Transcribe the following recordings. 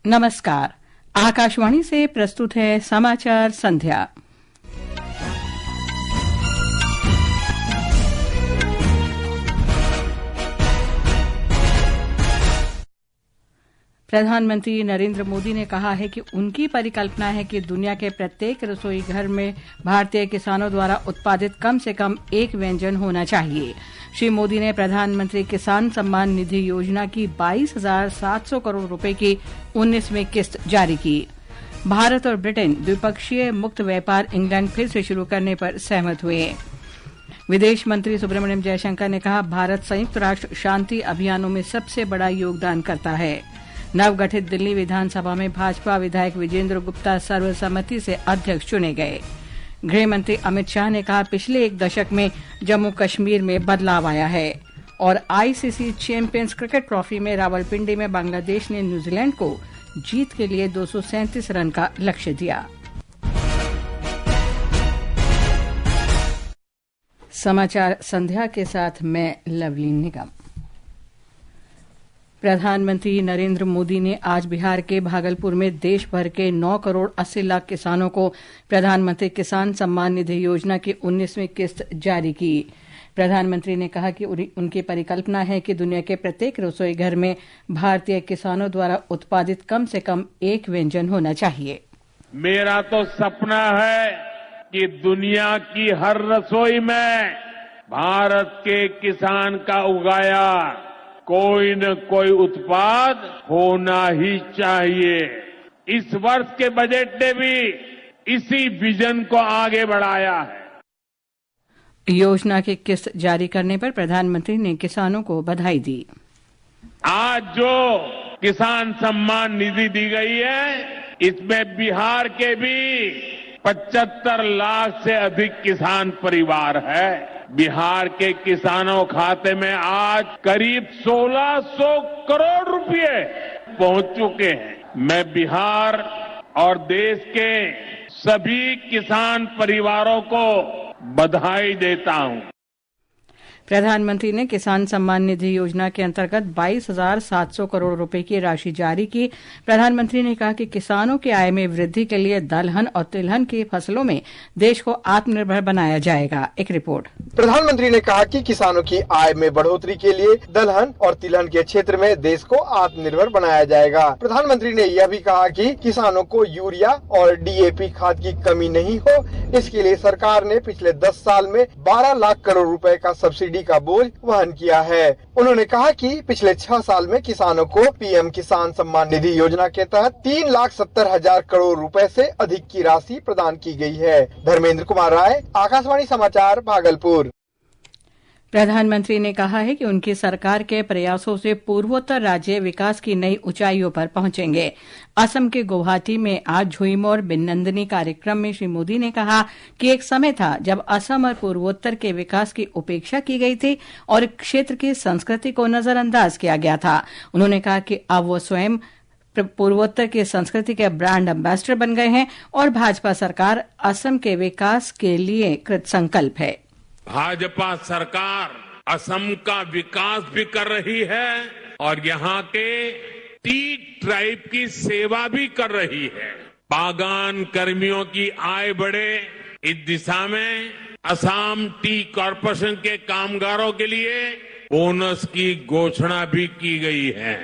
नमस्कार। आकाशवाणी से प्रस्तुत है समाचार संध्या। प्रधानमंत्री नरेंद्र मोदी ने कहा है कि उनकी परिकल्पना है कि दुनिया के प्रत्येक रसोई घर में भारतीय किसानों द्वारा उत्पादित कम से कम एक व्यंजन होना चाहिए। श्री मोदी ने प्रधानमंत्री किसान सम्मान निधि योजना की 22,700 करोड़ रुपए की 19वीं किस्त जारी की। भारत और ब्रिटेन द्विपक्षीय मुक्त व्यापार इंग्लैंड फिर से शुरू करने पर सहमत हुए। विदेश मंत्री सुब्रमण्यम जयशंकर ने कहा, भारत संयुक्त राष्ट्र शांति अभियानों में सबसे बड़ा योगदान करता है। नवगठित दिल्ली विधानसभा में भाजपा विधायक विजेंद्र गुप्ता सर्वसम्मति से अध्यक्ष चुने गए। गृह मंत्री अमित शाह ने कहा, पिछले एक दशक में जम्मू कश्मीर में बदलाव आया है। और आईसीसी चैंपियंस क्रिकेट ट्रॉफी में रावलपिंडी में बांग्लादेश ने न्यूजीलैंड को जीत के लिए 237 रन का लक्ष्य दिया। समाचार संध्या के साथ मैं लवलीन निगम। प्रधानमंत्री नरेंद्र मोदी ने आज बिहार के भागलपुर में देश भर के 9 करोड़ 80 लाख किसानों को प्रधानमंत्री किसान सम्मान निधि योजना की 19वीं किस्त जारी की। प्रधानमंत्री ने कहा कि उनकी परिकल्पना है कि दुनिया के प्रत्येक रसोई घर में भारतीय किसानों द्वारा उत्पादित कम से कम एक व्यंजन होना चाहिए। मेरा तो सपना है कि दुनिया की हर रसोई में भारत के किसान का उगाया कोई न कोई उत्पाद होना ही चाहिए। इस वर्ष के बजट ने भी इसी विजन को आगे बढ़ाया है। योजना की किस्त जारी करने पर प्रधानमंत्री ने किसानों को बधाई दी। आज जो किसान सम्मान निधि दी गई है, इसमें बिहार के भी 75 लाख से अधिक किसान परिवार है। बिहार के किसानों खाते में आज करीब 1600 करोड़ रुपए पहुंच चुके हैं। मैं बिहार और देश के सभी किसान परिवारों को बधाई देता हूं। प्रधानमंत्री ने किसान सम्मान निधि योजना के अंतर्गत 22,700 करोड़ रुपए की राशि जारी की। प्रधानमंत्री ने कहा कि किसानों की आय में वृद्धि के लिए दलहन और तिलहन की फसलों में देश को आत्मनिर्भर बनाया जाएगा। एक रिपोर्ट। प्रधानमंत्री ने कहा कि किसानों की आय में बढ़ोतरी के लिए दलहन और तिलहन के क्षेत्र में देश को आत्मनिर्भर बनाया जाएगा। प्रधानमंत्री ने यह भी कहा कि किसानों को यूरिया और डीएपी खाद की कमी नहीं हो, इसके लिए सरकार ने पिछले 10 साल में 12 लाख करोड़ रुपए का सब्सिडी का बोझ वहन किया है। उन्होंने कहा कि पिछले 6 साल में किसानों को पीएम किसान सम्मान निधि योजना के तहत 3,70,000 करोड़ रुपए से अधिक की राशि प्रदान की गई है। धर्मेंद्र कुमार राय, आकाशवाणी समाचार, भागलपुर। प्रधानमंत्री ने कहा है कि उनकी सरकार के प्रयासों से पूर्वोत्तर राज्य विकास की नई ऊंचाइयों पर पहुंचेंगे। असम के गुवाहाटी में आज झुइमोर बिनंदनी कार्यक्रम में श्री मोदी ने कहा कि एक समय था जब असम और पूर्वोत्तर के विकास की उपेक्षा की गई थी और क्षेत्र की संस्कृति को नजरअंदाज किया गया था। उन्होंने कहा कि अब वो स्वयं पूर्वोत्तर की संस्कृति के ब्रांड एम्बेसडर बन गए हैं और भाजपा सरकार असम के विकास के लिए कृत संकल्प है। भाजपा सरकार असम का विकास भी कर रही है और यहाँ के टी ट्राइब की सेवा भी कर रही है। बागान कर्मियों की आय बढ़े, इस दिशा में असम टी कॉरपोरेशन के कामगारों के लिए बोनस की घोषणा भी की गई है।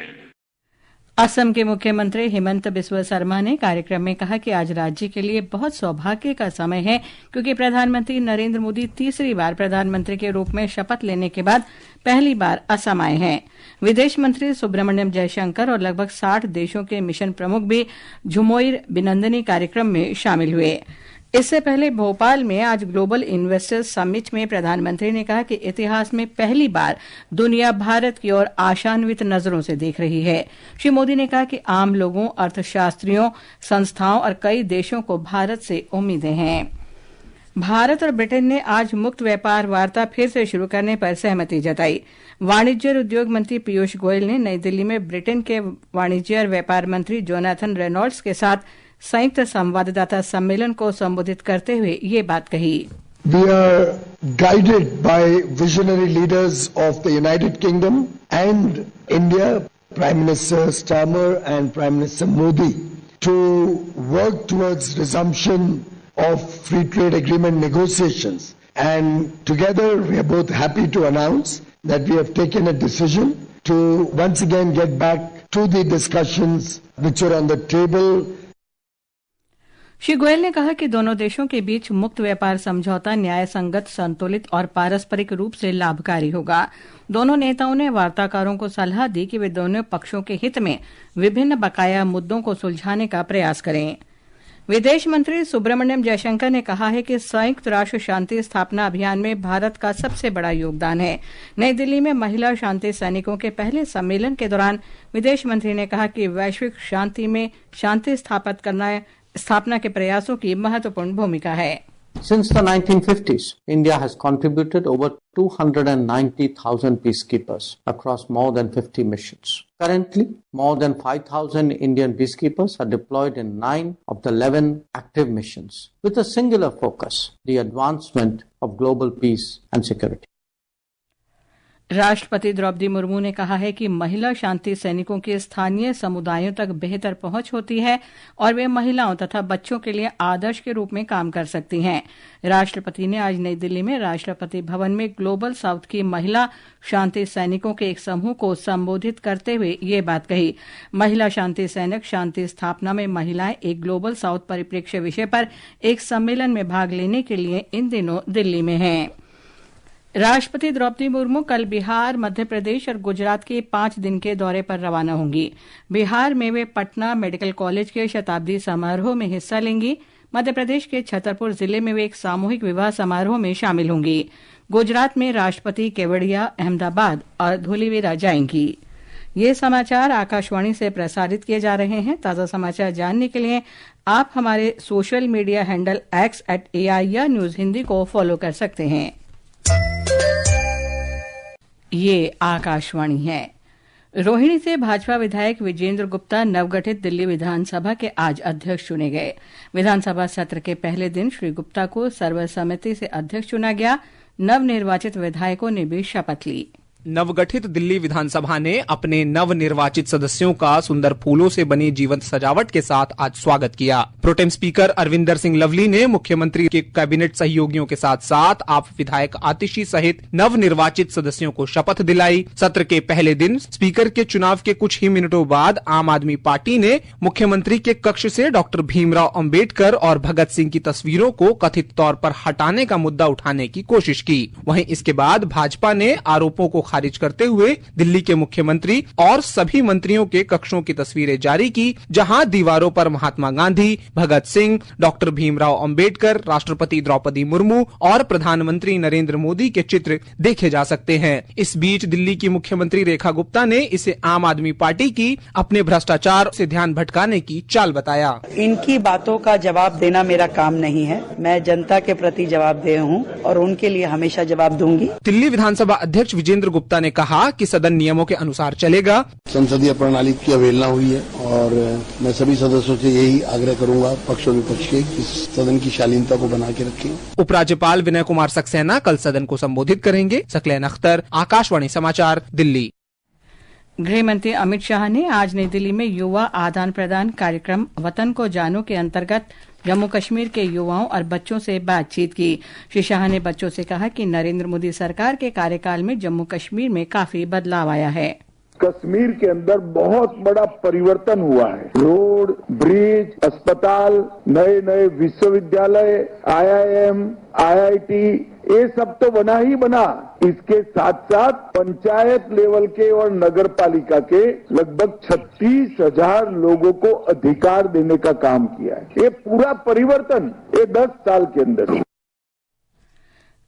असम के मुख्यमंत्री हिमंत बिस्वा शर्मा ने कार्यक्रम में कहा कि आज राज्य के लिए बहुत सौभाग्य का समय है, क्योंकि प्रधानमंत्री नरेंद्र मोदी तीसरी बार प्रधानमंत्री के रूप में शपथ लेने के बाद पहली बार असम आए हैं। विदेश मंत्री सुब्रमण्यम जयशंकर और लगभग 60 देशों के मिशन प्रमुख भी झुमोर बिनंदनी कार्यक्रम में शामिल हुए। इससे पहले भोपाल में आज ग्लोबल इन्वेस्टर्स समिट में प्रधानमंत्री ने कहा कि इतिहास में पहली बार दुनिया भारत की ओर आशान्वित नजरों से देख रही है। श्री मोदी ने कहा कि आम लोगों, अर्थशास्त्रियों, संस्थाओं और कई देशों को भारत से उम्मीदें हैं। भारत और ब्रिटेन ने आज मुक्त व्यापार वार्ता फिर से शुरू करने पर सहमति जताई। वाणिज्य और उद्योग मंत्री पीयूष गोयल ने नई दिल्ली में ब्रिटेन के वाणिज्य और व्यापार मंत्री जोनाथन रेनॉल्ड्स के साथ संयुक्त संवाददाता सम्मेलन को संबोधित करते हुए ये बात कही। We are guided by visionary leaders of the United Kingdom and India Prime Minister Starmer and Prime Minister Modi to work towards resumption of free trade agreement negotiations. And together we are both happy to announce that we have taken a decision to once again get back to the discussions which are on the table. Shri Goyal ने कहा कि दोनों देशों के बीच मुक्त व्यापार समझौता न्याय संगत, संतुलित और पारस्परिक रूप से लाभकारी होगा। दोनों नेताओं ने वार्ताकारों को सलाह दी कि वे दोनों पक्षों के हित में विभिन्न बकाया मुद्दों को सुलझाने का प्रयास करें। विदेश मंत्री सुब्रमण्यम जयशंकर ने कहा है कि संयुक्त राष्ट्र शांति स्थापना अभियान में भारत का सबसे बड़ा योगदान है। नई दिल्ली में महिला शांति सैनिकों के पहले सम्मेलन के दौरान विदेश मंत्री ने कहा कि वैश्विक शांति में शांति स्थापना के प्रयासों की महत्वपूर्ण भूमिका है। Since the 1950s, India has contributed over 290,000 peacekeepers across more than 50 missions. Currently, more than 5,000 Indian peacekeepers are deployed in 9 of the 11 active missions, with a singular focus, the advancement of global peace and security. राष्ट्रपति द्रौपदी मुर्मू ने कहा है कि महिला शांति सैनिकों के स्थानीय समुदायों तक बेहतर पहुंच होती है और वे महिलाओं तथा बच्चों के लिए आदर्श के रूप में काम कर सकती हैं। राष्ट्रपति ने आज नई दिल्ली में राष्ट्रपति भवन में ग्लोबल साउथ की महिला शांति सैनिकों के एक समूह को संबोधित करते हुए ये बात कही। महिला शांति सैनिक शांति स्थापना में महिलाएं एक ग्लोबल साउथ परिप्रेक्ष्य विषय पर एक सम्मेलन में भाग लेने के लिए इन दिनों दिल्ली में हैं। राष्ट्रपति द्रौपदी मुर्मू कल बिहार, मध्य प्रदेश और गुजरात के 5 दिन के दौरे पर रवाना होंगी। बिहार में वे पटना मेडिकल कॉलेज के शताब्दी समारोह में हिस्सा लेंगी। मध्य प्रदेश के छतरपुर जिले में वे एक सामूहिक विवाह समारोह में शामिल होंगी। गुजरात में राष्ट्रपति केवड़िया, अहमदाबाद और धूलीवीरा जाएंगी। ये समाचार आकाशवाणी से प्रसारित किए जा रहे हैं। ताज़ा समाचार जानने के लिए आप हमारे social media handle @AIR news Hindi को फॉलो कर सकते हैं। ये आकाशवाणी है। रोहिणी से भाजपा विधायक विजेंद्र गुप्ता नवगठित दिल्ली विधानसभा के आज अध्यक्ष चुने गए। विधानसभा सत्र के पहले दिन श्री गुप्ता को सर्वसम्मति से अध्यक्ष चुना गया। नवनिर्वाचित विधायकों ने भी शपथ ली। नवगठित दिल्ली विधानसभा ने अपने नवनिर्वाचित सदस्यों का सुंदर फूलों से बनी जीवंत सजावट के साथ आज स्वागत किया। प्रोटेम स्पीकर अरविंदर सिंह लवली ने मुख्यमंत्री के कैबिनेट सहयोगियों के साथ साथ आप विधायक आतिशी सहित नवनिर्वाचित सदस्यों को शपथ दिलाई। सत्र के पहले दिन स्पीकर के चुनाव के कुछ ही मिनटों बाद आम आदमी पार्टी ने मुख्यमंत्री के कक्ष से डॉक्टर भीमराव अंबेडकर और भगत सिंह की तस्वीरों को कथित तौर पर हटाने का मुद्दा उठाने की कोशिश की। वहीं इसके बाद भाजपा ने आरोपों को खारिज करते हुए दिल्ली के मुख्यमंत्री और सभी मंत्रियों के कक्षों की तस्वीरें जारी की, जहां दीवारों पर महात्मा गांधी, भगत सिंह, डॉक्टर भीमराव अंबेडकर, राष्ट्रपति द्रौपदी मुर्मू और प्रधानमंत्री नरेंद्र मोदी के चित्र देखे जा सकते हैं। इस बीच दिल्ली की मुख्यमंत्री रेखा गुप्ता ने इसे आम आदमी पार्टी की अपने भ्रष्टाचार से ध्यान भटकाने की चाल बताया। इनकी बातों का जवाब देना मेरा काम नहीं है। मैं जनता के प्रति जवाबदेह हूं और उनके लिए हमेशा जवाब दूंगी। दिल्ली विधानसभा अध्यक्ष विजेंद्र गुप्ता ने कहा कि सदन नियमों के अनुसार चलेगा। संसदीय प्रणाली की अवहेलना हुई है और मैं सभी सदस्यों से यही आग्रह करूंगा, पक्ष और विपक्ष के, कि सदन की शालीनता को बना के रखें। उपराज्यपाल विनय कुमार सक्सेना कल सदन को संबोधित करेंगे। सकलैन अख्तर, आकाशवाणी समाचार, दिल्ली। गृह मंत्री अमित शाह ने आज नई दिल्ली में युवा आदान प्रदान कार्यक्रम वतन को जानो के अंतर्गत जम्मू कश्मीर के युवाओं और बच्चों से बातचीत की। श्री शाह ने बच्चों से कहा कि नरेंद्र मोदी सरकार के कार्यकाल में जम्मू कश्मीर में काफी बदलाव आया है। कश्मीर के अंदर बहुत बड़ा परिवर्तन हुआ है। रोड, ब्रिज, अस्पताल, नए नए विश्वविद्यालय, IIM, IIT, ये सब तो बना ही बना। इसके साथ साथ पंचायत लेवल के और नगर पालिका के लगभग 36,000 लोगों को अधिकार देने का काम किया है। ये पूरा परिवर्तन ये 10 साल के अंदर।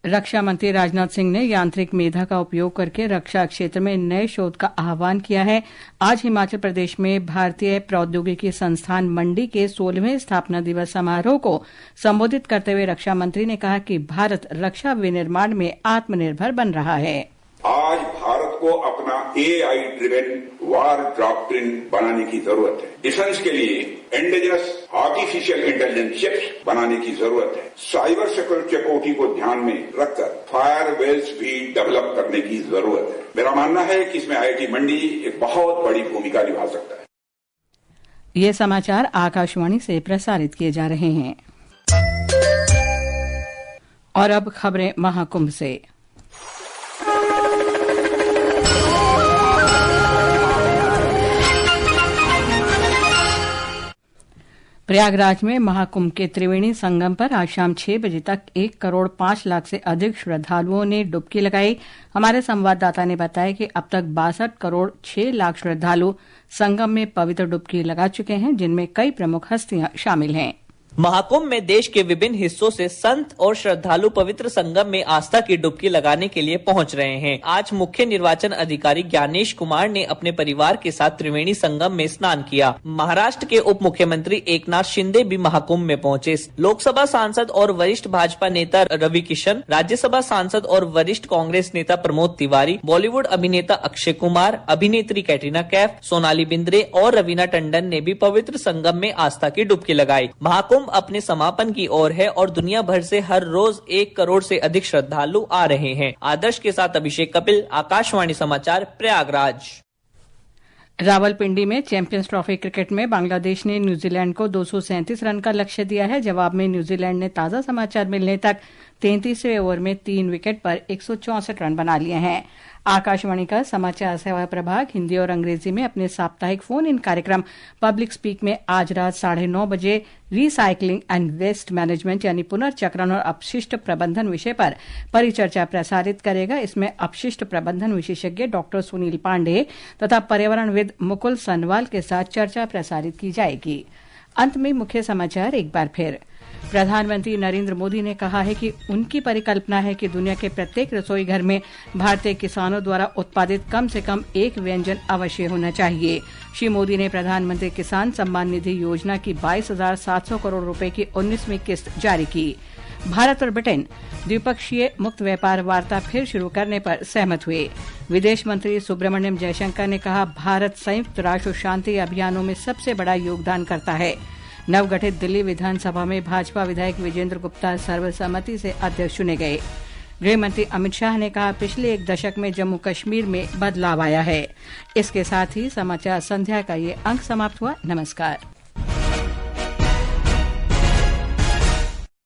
रक्षा मंत्री राजनाथ सिंह ने यांत्रिक मेधा का उपयोग करके रक्षा क्षेत्र में नए शोध का आह्वान किया है। आज हिमाचल प्रदेश में भारतीय प्रौद्योगिकी संस्थान मंडी के 16वें स्थापना दिवस समारोह को संबोधित करते हुए रक्षा मंत्री ने कहा कि भारत रक्षा विनिर्माण में आत्मनिर्भर बन रहा है। आज भारत को अपना AI ड्रिवेन वार डॉक्ट्रिन बनाने की जरूरत है। डिफेंस के लिए इंडिजिनस आर्टिफिशियल इंटेलिजेंस चिप्स बनाने की जरूरत है। साइबर सिक्योरिटी चुनौती को ध्यान में रखकर फायरवेल्स भी डेवलप करने की जरूरत है। मेरा मानना है कि इसमें IIT मंडी एक बहुत बड़ी भूमिका निभा सकता है। ये समाचार आकाशवाणी से प्रसारित किए जा रहे हैं। और अब खबरें महाकुंभ से। प्रयागराज में महाकुंभ के त्रिवेणी संगम पर आज शाम 6 बजे तक 1 करोड़ 5 लाख से अधिक श्रद्धालुओं ने डुबकी लगाई। हमारे संवाददाता ने बताया कि अब तक 62 करोड़ 6 लाख श्रद्धालु संगम में पवित्र डुबकी लगा चुके हैं, जिनमें कई प्रमुख हस्तियां शामिल हैं। महाकुंभ में देश के विभिन्न हिस्सों से संत और श्रद्धालु पवित्र संगम में आस्था की डुबकी लगाने के लिए पहुंच रहे हैं। आज मुख्य निर्वाचन अधिकारी ज्ञानेश कुमार ने अपने परिवार के साथ त्रिवेणी संगम में स्नान किया। महाराष्ट्र के उप मुख्यमंत्री एकनाथ शिंदे भी महाकुंभ में पहुंचे। लोकसभा सांसद और वरिष्ठ भाजपा नेता रवि किशन, राज्यसभा सांसद और वरिष्ठ कांग्रेस नेता प्रमोद तिवारी, बॉलीवुड अभिनेता अक्षय कुमार, अभिनेत्री कैटरीना कैफ, सोनाली बिंद्रे और रवीना टंडन ने भी पवित्र संगम में आस्था की डुबकी लगाई। महाकुंभ अपने समापन की ओर है और दुनिया भर से हर रोज 1 करोड़ से अधिक श्रद्धालु आ रहे हैं। आदर्श के साथ अभिषेक कपिल, आकाशवाणी समाचार, प्रयागराज। रावलपिंडी में चैंपियंस ट्रॉफी क्रिकेट में बांग्लादेश ने न्यूजीलैंड को 237 रन का लक्ष्य दिया है। जवाब में न्यूजीलैंड ने ताजा समाचार मिलने तक 33वें ओवर में 3 विकेट पर 164 रन बना लिए हैं। आकाशवाणी का समाचार सेवा प्रभाग हिंदी और अंग्रेजी में अपने साप्ताहिक फोन इन कार्यक्रम पब्लिक स्पीक में आज रात 9:30 बजे रिसाइकलिंग एंड वेस्ट मैनेजमेंट यानी पुनर्चक्रण और अपशिष्ट प्रबंधन विषय पर परिचर्चा प्रसारित करेगा। इसमें अपशिष्ट प्रबंधन विशेषज्ञ डॉक्टर सुनील पांडे तथा पर्यावरणविद मुकुल सनवाल के साथ चर्चा प्रसारित की जाएगी। अंत में मुख्य समाचार एक बार फिर। प्रधानमंत्री नरेंद्र मोदी ने कहा है कि उनकी परिकल्पना है कि दुनिया के प्रत्येक रसोई घर में भारतीय किसानों द्वारा उत्पादित कम से कम एक व्यंजन अवश्य होना चाहिए। श्री मोदी ने प्रधानमंत्री किसान सम्मान निधि योजना की 22,700 करोड़ रुपए की 19वीं किस्त जारी की। भारत और ब्रिटेन द्विपक्षीय मुक्त व्यापार वार्ता फिर शुरू करने पर सहमत हुए। विदेश मंत्री सुब्रमण्यम जयशंकर ने कहा, भारत संयुक्त राष्ट्र शांति अभियानों में सबसे बड़ा योगदान करता है। नवगठित दिल्ली विधानसभा में भाजपा विधायक विजेंद्र गुप्ता सर्वसम्मति से अध्यक्ष चुने गए। गृह मंत्री अमित शाह ने कहा, पिछले 1 दशक में जम्मू कश्मीर में बदलाव आया है। इसके साथ ही समाचार संध्या का ये अंक समाप्त हुआ। नमस्कार।